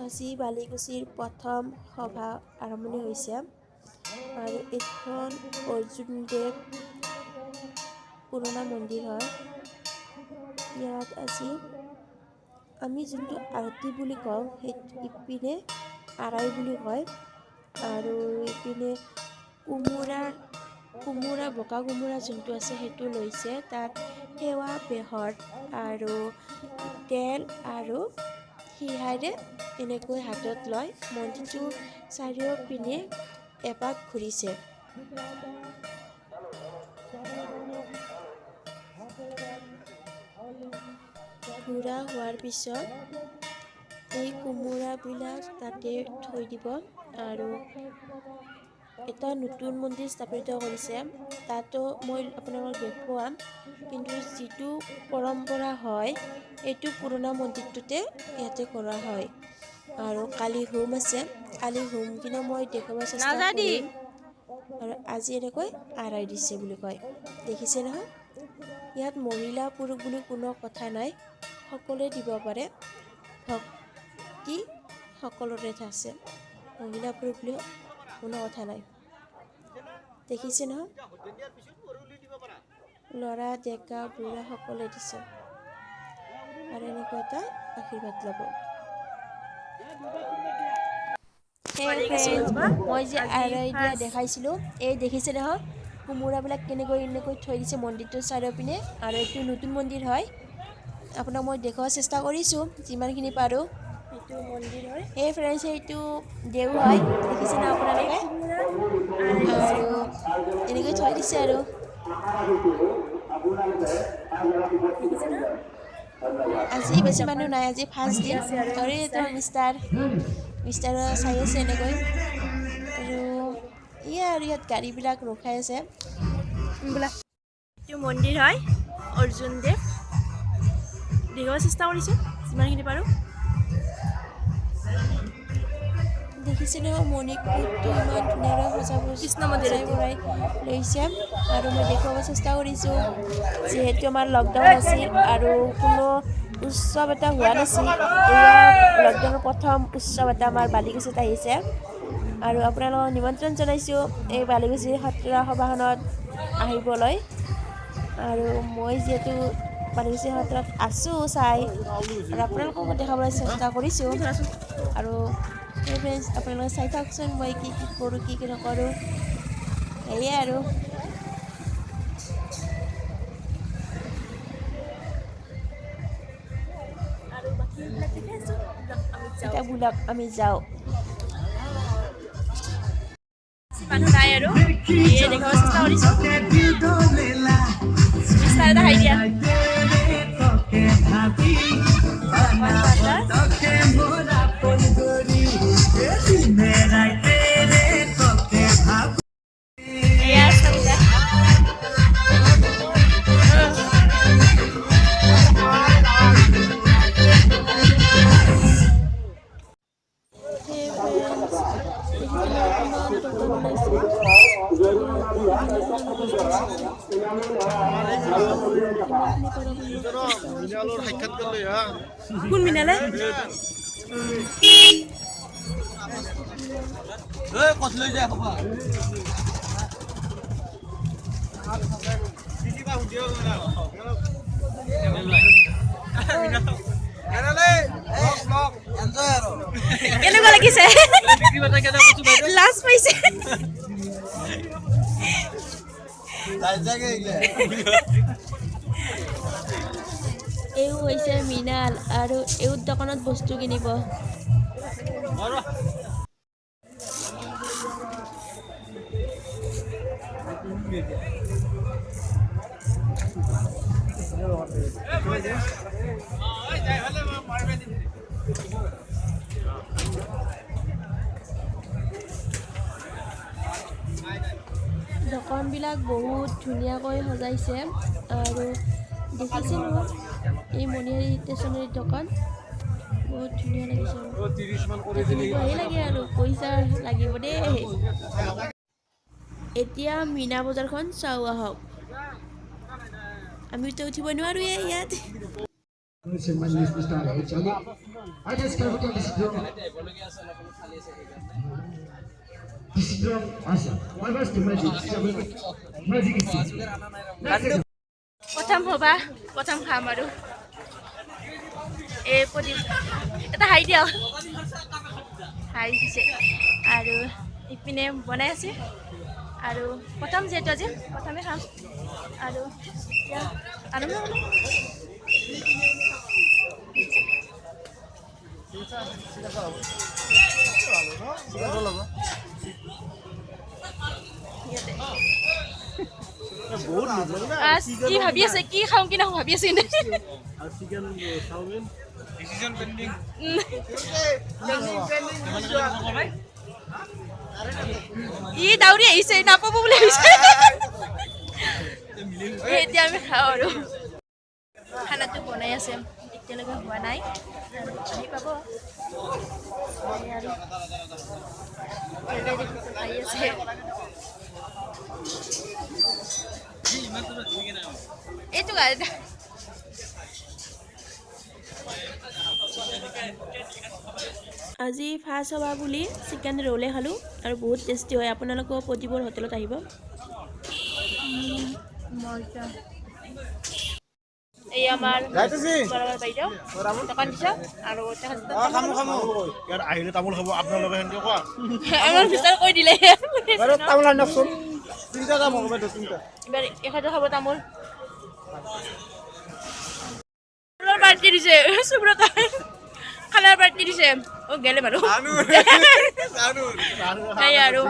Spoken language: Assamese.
আজি বালিকুছিৰ প্ৰথম সভা আৰম্ভণি হৈছে আৰু এইখন অৰ্জুনদেৱ পুৰণা মন্দিৰ হয়। ইয়াত আজি আমি যোনটো আৰতি বুলি কওঁ সেইটো ইপিনে আৰাই বুলি কয় আৰু ইপিনে কোমোৰা বকা কোমোৰা যোনটো আছে সেইটো লৈছে। তাত সেৱা বেহৰ আৰু তেল আৰু সিহাৰে এনেকৈ হাতত লৈ মন্দিৰটো চাৰিওপিনে এপাক ঘূৰিছে। ঘূৰা হোৱাৰ পিছত এই কোমোৰাবিলাক তাতে থৈ দিব আৰু এটা নতুন মন্দিৰ স্থাপিত কৰিছে। তাতো মই আপোনালোকক দেখুৱাম, কিন্তু যিটো পৰম্পৰা হয় এইটো পুৰণা মন্দিৰটোতে ইয়াতে কৰা হয়। আৰু কালি হোম আছে, কালি হোম কিন্তু মই দেখুৱাব চেষ্টা কৰিম। আৰু আজি এনেকৈ আৰাই দিছে বুলি কয়, দেখিছে নহয়। ইয়াত মহিলা পুৰুষ বুলি কোনো কথা নাই, সকলোৱে দিব পাৰে। ভক্তি সকলোৰে আছে, মহিলা পুৰুষ বুলি কোনো কথা নাই। দেখিছে নহয়, ল'ৰা ডেকা বুঢ়া সকলোৱে দিছে আৰু এনেকুৱা এটা আশীৰ্বাদ ল'ব। মই যে আৰাই দিয়া দেখাইছিলোঁ, এই দেখিছে নহয় কোমোৰাবিলাক কেনেকৈ এনেকৈ থৈ দিছে মন্দিৰটোৰ চাৰিওপিনে। আৰু এইটো নতুন মন্দিৰ হয়, আপোনাক মই দেখুওৱাৰ চেষ্টা কৰিছোঁ যিমানখিনি পাৰোঁ। এইটো মন্দিৰ হয়, এই ফ্ৰেণ্ডছ এইটো দেউ হয়, দেখিছে না আপোনালোকে। আৰু এনেকৈ থৈ দিছে আৰু আজি বেছি মানুহ নাই, আজি ফাৰ্ষ্ট দিন। আৰু এইটো মিষ্টাৰ চাই আছে এনেকৈ। আৰু আৰু ইয়াত গাড়ীবিলাক ৰখাই আছে। এইটো মন্দিৰ হয় অৰ্জুনদেৱ, দেখুওৱাৰ চেষ্টা কৰিছোঁ যিমানখিনি পাৰোঁ। দেখিছে নহয় মণিকূটটো ইমান ধুনীয়াকৈ সজাই পৰাই লৈছে। আৰু মই দেখুৱাব চেষ্টা কৰিছোঁ, যিহেতু আমাৰ লকডাউন আছিল আৰু কোনো উৎসৱ এটা হোৱা নাছিল। এয়া লকডাউনৰ প্ৰথম উৎসৱ এটা আমাৰ বালিকুছিত আহিছে আৰু আপোনালোকক নিমন্ত্ৰণ জনাইছোঁ এই বালিকুছিৰ সত্ৰ সভাখনত আহিবলৈ। আৰু মই যিহেতু বালিকুছি সত্ৰত আছোঁ চাই, আৰু আপোনালোককো দেখাবলৈ চেষ্টা কৰিছোঁ। আৰু সেই ফ্ৰেণ্ডছ আপোনালোকে চাই থাকচোন মই কি কৰোঁ কি নকৰোঁ, সেয়ে আৰু এটা বোলক আমি যাওঁ। মানুহ নাই আৰু দেখাব চেষ্টা কৰিছোঁ। এটা হাই দিয়া কোন মিনালে কেনেকুৱা লাগিছে? লাজ পাইছে। এও হৈছে মৃণাল আৰু এও দোকানত বস্তু কিনিব। দোকানবিলাক বহুত ধুনীয়াকৈ সজাইছে আৰু দেখিছে নহয় এই মণিহাৰী ষ্টেচনাৰী দোকান বহুত ধুনীয়া লাগিছে। কিনিবহে লাগে আৰু পইচা লাগিব দেই। এতিয়া মীনা বজাৰখন চাওঁ আহক। আমিতো উঠিব নোৱাৰোঁৱে ইয়াত। প্ৰথম হবা প্ৰথম খাম আৰু এই প্ৰদীপ এটা হাই দিয়া হাই দিছে আৰু ইপিনে বনাই আছে আৰু প্ৰথম যিহেতু আজি প্ৰথমে খাম আৰু এতিয়া আৰম্ভ হ'লো কি ভাবি আছে কি খাওঁ কি নাখাওঁ ভাবি আছে ই দাউৰি আহিছে নাপাব বুলি ভাবিছে এতিয়া আমি খাওঁ আৰু খানাটো বনাই আছে এতিয়ালৈকে হোৱা নাই আহি পাব খাই আছে এইটো আজি ফাৰ্ষ্ট হ'বা বুলি চিকেন ৰ'লে খালোঁ আৰু বহুত টেষ্টি হয় আপোনালোকেও প্ৰতিবোৰ হোটেলত আহিব এই আমাৰ বাইদেউ দোকান দিছে আৰু আহিলে তামোল খাব আপোনালোকে সেনেকে কোৱা আমাৰ বিচাৰ কৈ দিলে তামোল আনকচোন তিনিটা যাম তিনিটা এবাৰ এখাদা খাব তামোল পাৰ্টি দিছে সুব্ৰতা খানাৰ পাৰ্টি দিছে অ গেলে বাৰু সেই আৰু